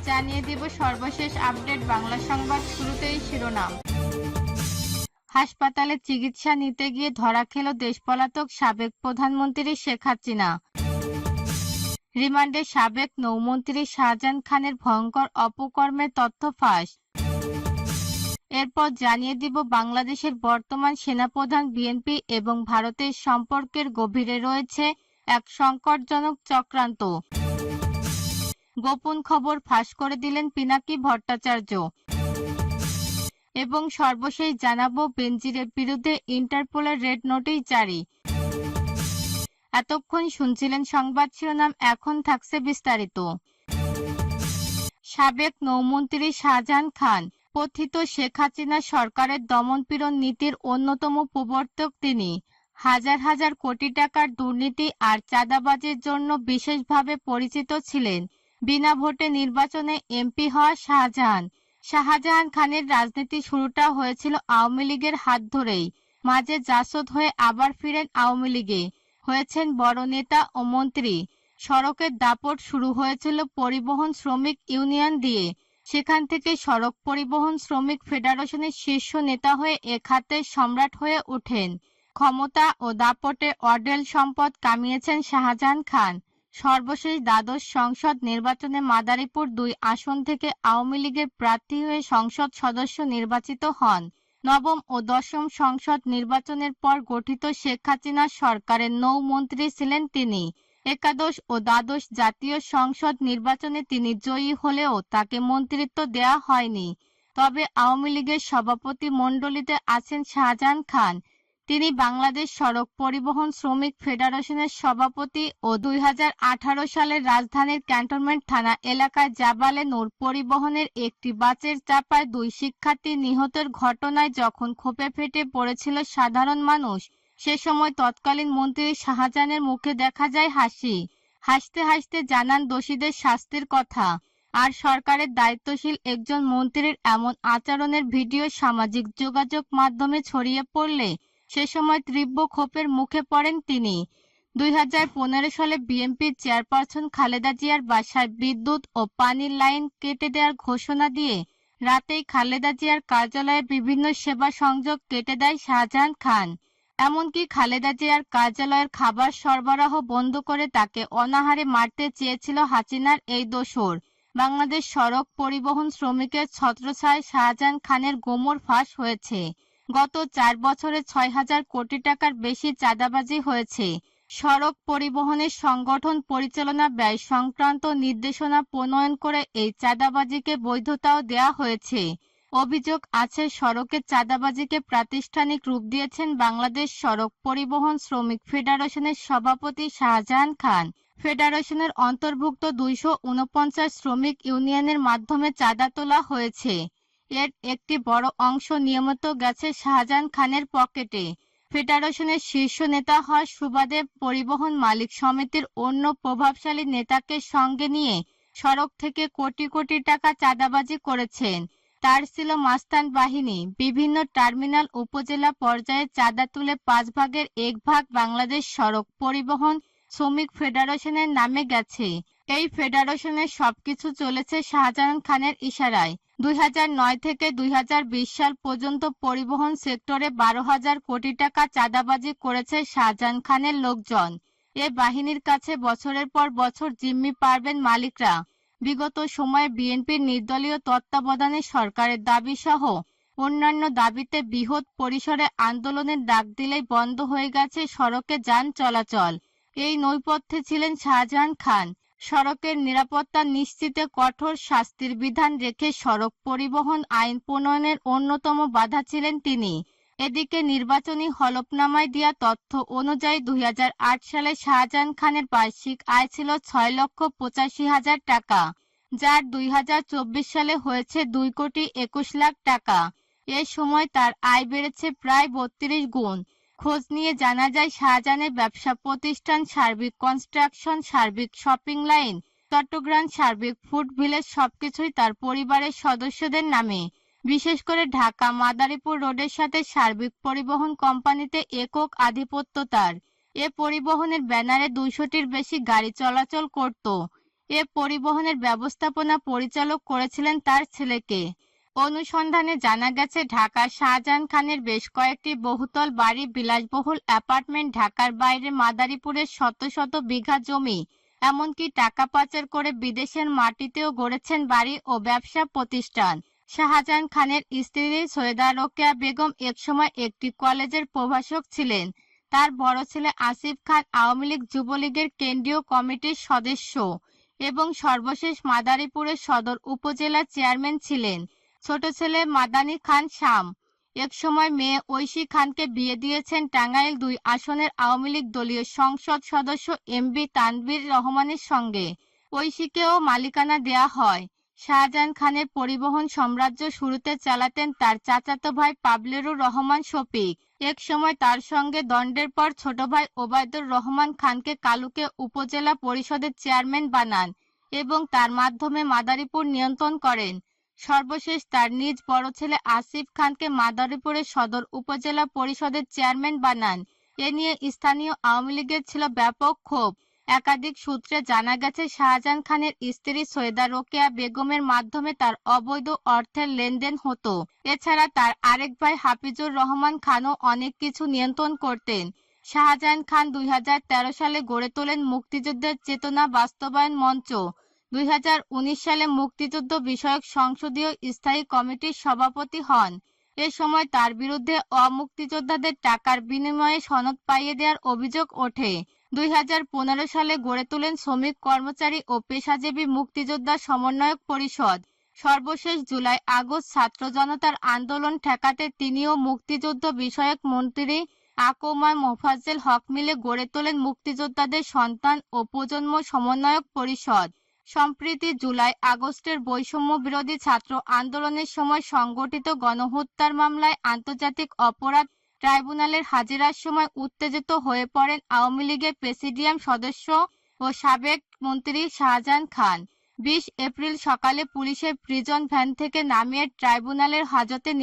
জানিয়ে দিব সর্বশেষ আপডেট বাংলা সংবাদ। শুরুতেই শিরোনাম। হাসপাতালে চিকিৎসা নিতে গিয়ে ধরা খেল দেশপলাতক সাবেক প্রধানমন্ত্রী শেখ হাসিনা। রিমান্ডে সাবেক নৌমন্ত্রী শাহজাহান খানের ভয়ঙ্কর অপকর্মের তথ্য ফাঁস। এরপর জানিয়ে দিব বাংলাদেশের বর্তমান সেনাপ্রধান বিএনপি এবং ভারতের সম্পর্কের গভীরে রয়েছে এক সংকটজনক চক্রান্ত। গোপন খবর ফাঁস করে দিলেন পিনাকি ভট্টাচার্য। এবং সর্বশেষ জানাবো বেনজিরের বিরুদ্ধে ইন্টারপোলের রেড নোটিশ জারি। এতক্ষণ শুনছিলেন সংবাদ শিরোনাম, এখন থাকছে বিস্তারিত। সাবেক নৌমন্ত্রী শাহজাহান খান কথিত শেখ হাসিনা সরকারের দমনপীড়ন নীতির অন্যতম প্রবর্তক তিনি। হাজার হাজার কোটি টাকার দুর্নীতি আর চাঁদাবাজির জন্য বিশেষভাবে পরিচিত ছিলেন। বিনা ভোটে নির্বাচনে এমপি হওয়া শাহজাহান খানের রাজনীতি শুরুটা হয়েছিল আওয়ামী লীগের হাত ধরেই। মাঝে জাসদ হয়ে আবার ফিরেন আওয়ামী লীগে, হয়েছেন বড় নেতা ও মন্ত্রী। সড়কের দাপট শুরু হয়েছিল পরিবহন শ্রমিক ইউনিয়ন দিয়ে, সেখান থেকে সড়ক পরিবহন শ্রমিক ফেডারেশনের শীর্ষ নেতা হয়ে এ খাতের সম্রাট হয়ে ওঠেন। ক্ষমতা ও দাপটে অঢেল সম্পদ কামিয়েছেন শাহজাহান খান। সর্বশেষ দ্বাদশ সংসদ নির্বাচনে মাদারীপুর 2 আসন থেকে আওয়ামী লীগের প্রার্থী হয়ে সংসদ সদস্য নির্বাচিত হন। নবম ও দশম সংসদ নির্বাচনের পর গঠিত শেখ হাসিনা সরকারের নৌমন্ত্রী ছিলেন তিনি। একাদশ ও দ্বাদশ জাতীয় সংসদ নির্বাচনে তিনি জয়ী হলেও তাকে মন্ত্রিত্ব দেয়া হয়নি। তবে আওয়ামী লীগের সভাপতি মণ্ডলীতে আছেন শাহজাহান খান। তিনি বাংলাদেশ সড়ক পরিবহন শ্রমিক ফেডারেশনের সভাপতি ও 2018 সালের রাজধানীর ক্যান্টনমেন্ট থানা এলাকায় জাবালে নূর পরিবহনের একটি বাসের চাপায় 2 শিক্ষার্থী নিহতের ঘটনায় যখন ক্ষোভে ফেটে পড়েছিল সাধারণ মানুষ, সে সময় তৎকালীন মন্ত্রী শাহজাহানের মুখে দেখা যায় হাসি। হাসতে হাসতে জানান দোষীদের শাস্তির কথা। আর সরকারের দায়িত্বশীল একজন মন্ত্রীর এমন আচরণের ভিডিও সামাজিক যোগাযোগ মাধ্যমে ছড়িয়ে পড়লে সে সময় তীব্র ক্ষোভের মুখে পড়েন তিনি। 2015 সালে বিএনপির চেয়ারপারসন খালেদা জিয়ার বাসায় বিদ্যুৎ ও পানির লাইন কেটে দেওয়ার ঘোষণা দিয়ে রাতেই খালেদা জিয়ার কার্যালয়ে বিভিন্ন সেবা সংযোগ কেটে দেয় শাহজাহান খান। এমনকি খালেদা জিয়ার কার্যালয়ের খাবার সরবরাহ বন্ধ করে তাকে অনাহারে মারতে চেয়েছিল হাসিনার এই দোসর। বাংলাদেশ সড়ক পরিবহন শ্রমিকের ছত্রছায়ায় শাহজাহান খানের গোমর ফাঁস হয়েছে। গত 4 বছরে 6,000 কোটি টাকার বেশি চাঁদাবাজি হয়েছে। সড়ক পরিবহনের সংগঠন পরিচালনা ব্যয় সংক্রান্ত নির্দেশনা প্রণয়ন করে এই চাঁদাবাজিকে বৈধতাও দেয়া হয়েছে। অভিযোগ আছে সড়কের চাঁদাবাজিকে প্রাতিষ্ঠানিক রূপ দিয়েছেন বাংলাদেশ সড়ক পরিবহন শ্রমিক ফেডারেশনের সভাপতি শাহজাহান খান। ফেডারেশনের অন্তর্ভুক্ত 249 শ্রমিক ইউনিয়নের মাধ্যমে চাঁদা তোলা হয়েছে। এর একটি বড় অংশ নিয়মিত গেছে শাহজাহান খানের পকেটে। ফেডারেশনের শীর্ষ নেতা হওয়ার সুবাদে পরিবহন মালিক সমিতির অন্য প্রভাবশালী নেতাকে সঙ্গে নিয়ে সড়ক থেকে কোটি কোটি টাকা চাঁদাবাজি করেছেন। তার ছিল মাস্তান বাহিনী। বিভিন্ন টার্মিনাল উপজেলা পর্যায়ে চাঁদা তুলে 5 ভাগের 1 ভাগ বাংলাদেশ সড়ক পরিবহন শ্রমিক ফেডারেশনের নামে গেছে। এই ফেডারেশনের সবকিছু চলেছে শাহজাহান খানের ইশারায়। 2009 থেকে 2020 সাল পর্যন্ত পরিবহন সেক্টরে 12,000 কোটি টাকা চাঁদাবাজি করেছে শাহজাহান খানের লোকজন। এ বাহিনীর কাছে বছরের পর বছর জিম্মি পারবেন মালিকরা। বিগত সময়ে বিএনপির নির্দলীয় তত্ত্বাবধানে সরকারের দাবি সহ অন্যান্য দাবিতে বৃহৎ পরিসরে আন্দোলনের ডাক দিলেই বন্ধ হয়ে গেছে সড়কে যান চলাচল। এই নৈপথ্যে ছিলেন শাহজাহান খান। সড়কের নিরাপত্তা নিশ্চিতে কঠোর শাস্তির বিধান রেখে সড়ক পরিবহন আইন প্রণয়নের অন্যতম বাধা ছিলেন তিনি। এদিকে নির্বাচনী হলফনামায় দেয়া তথ্য অনুযায়ী 2008 সালে শাহজাহান খানের বার্ষিক আয় ছিল 6,85,000 টাকা, যার 2024 সালে হয়েছে 2,21,00,000 টাকা। এ সময় তার আয় বেড়েছে প্রায় 32 গুণ। খোঁজ নিয়ে জানা যায় শাহজাহানের ব্যবসা প্রতিষ্ঠান সার্বিক কনস্ট্রাকশন, সার্বিক শপিং লাইন, চট্টগ্রাম সার্বিক ফুড ভিলেজ সবকিছুই তার পরিবারের সদস্যদের নামে। বিশেষ করে ঢাকা মাদারীপুর রোডের সাথে সার্বিক পরিবহন কোম্পানিতে একক আধিপত্য তার। এ পরিবহনের ব্যানারে 200টির বেশি গাড়ি চলাচল করত। এ পরিবহনের ব্যবস্থাপনা পরিচালক করেছিলেন তার ছেলেকে। অনুসন্ধানে জানা গেছে ঢাকার শাহজাহান খানের বেশ কয়েকটি বহুতল বাড়ি, বিলাসবহুল অ্যাপার্টমেন্ট, ঢাকার বাইরে মাদারীপুরের শত শত বিঘা জমি, এমনকি টাকা পাচার করে বিদেশের মাটিতেও গড়েছেন বাড়ি ও ব্যবসা প্রতিষ্ঠান। শাহজাহান খানের স্ত্রী সৈয়দা রোকেয়া বেগম একসময় একটি কলেজের প্রভাষক ছিলেন। তার বড় ছেলে আসিফ খান আওয়ামী লীগ যুবলীগের কেন্দ্রীয় কমিটির সদস্য এবং সর্বশেষ মাদারীপুরের সদর উপজেলা চেয়ারম্যান ছিলেন। ছোট ছেলে মাদানী খান শাম একসময় মেয়ে ঐশী খানকে বিয়ে দিয়েছেন টাঙ্গাইল ২ আসনের আওয়ামী লীগ দলীয় সংসদ সদস্য এমবি তানভীর রহমানের সঙ্গে। ঐশীকেও মালিকানা দেয়া হয়। শাহজাহান খানের পরিবহন সাম্রাজ্য শুরুতে চালাতেন তার চাচাতো ভাই পাবলেরুর রহমান শফিক। এক সময় তার সঙ্গে দ্বন্দ্বের পর ছোট ভাই ওবায়দুর রহমান খানকে কালুকে উপজেলা পরিষদের চেয়ারম্যান বানান এবং তার মাধ্যমে মাদারীপুর নিয়ন্ত্রণ করেন। সর্বশেষ তার নিজ বড় ছেলে আসিফ খানকে মাদারীপুরের সদর উপজেলা পরিষদের চেয়ারম্যান বানান। এ নিয়ে স্থানীয় আওয়ামী লীগের ছিল ব্যাপক ক্ষোভ। একাধিক সূত্রে জানা গেছে শাহজাহান খানের স্ত্রী সৈয়দা রোকেয়া বেগমের মাধ্যমে তার অবৈধ অর্থের লেনদেন হতো। এছাড়া তার আরেক ভাই হাফিজুর রহমান খানও অনেক কিছু নিয়ন্ত্রণ করতেন। শাহজাহান খান ২০১৩ সালে গড়ে তোলেন মুক্তিযুদ্ধের চেতনা বাস্তবায়ন মঞ্চ। ২০১৯ সালে মুক্তিযুদ্ধ বিষয়ক সংসদীয় স্থায়ী কমিটির সভাপতি হন। এ সময় তার বিরুদ্ধে অমুক্তিযোদ্ধাদের টাকার বিনিময়ে সনদ পাইয়ে দেওয়ার অভিযোগ ওঠে। ২০১৫ সালে গড়ে তোলেন শ্রমিক কর্মচারী ও পেশাজীবী মুক্তিযোদ্ধা সমন্বয়ক পরিষদ। সর্বশেষ জুলাই আগস্ট ছাত্র জনতার আন্দোলন ঠেকাতে তিনিও মুক্তিযুদ্ধ বিষয়ক মন্ত্রী আকমা মোফাজ্জেল হক মিলে গড়ে তোলেন মুক্তিযোদ্ধাদের সন্তান ও প্রজন্ম সমন্বয়ক পরিষদ। সম্প্রতি জুলাই আগস্টের বৈষম্য বিরোধী ছাত্র আন্দোলনের সময় সংগঠিত গণহত্যার মামলায় আন্তর্জাতিক অপরাধ ট্রাইব্যুনালের হাজিরার সময় উত্তেজিত হয়ে পড়েন আওয়ামী লীগের প্রেসিডিয়াম সদস্য ও সাবেক মন্ত্রী শাহজাহান খান। ২০ এপ্রিল সকালে পুলিশের প্রিজন ভ্যান থেকে নামিয়ে ট্রাইব্যুনালের হাজতে নিয়ে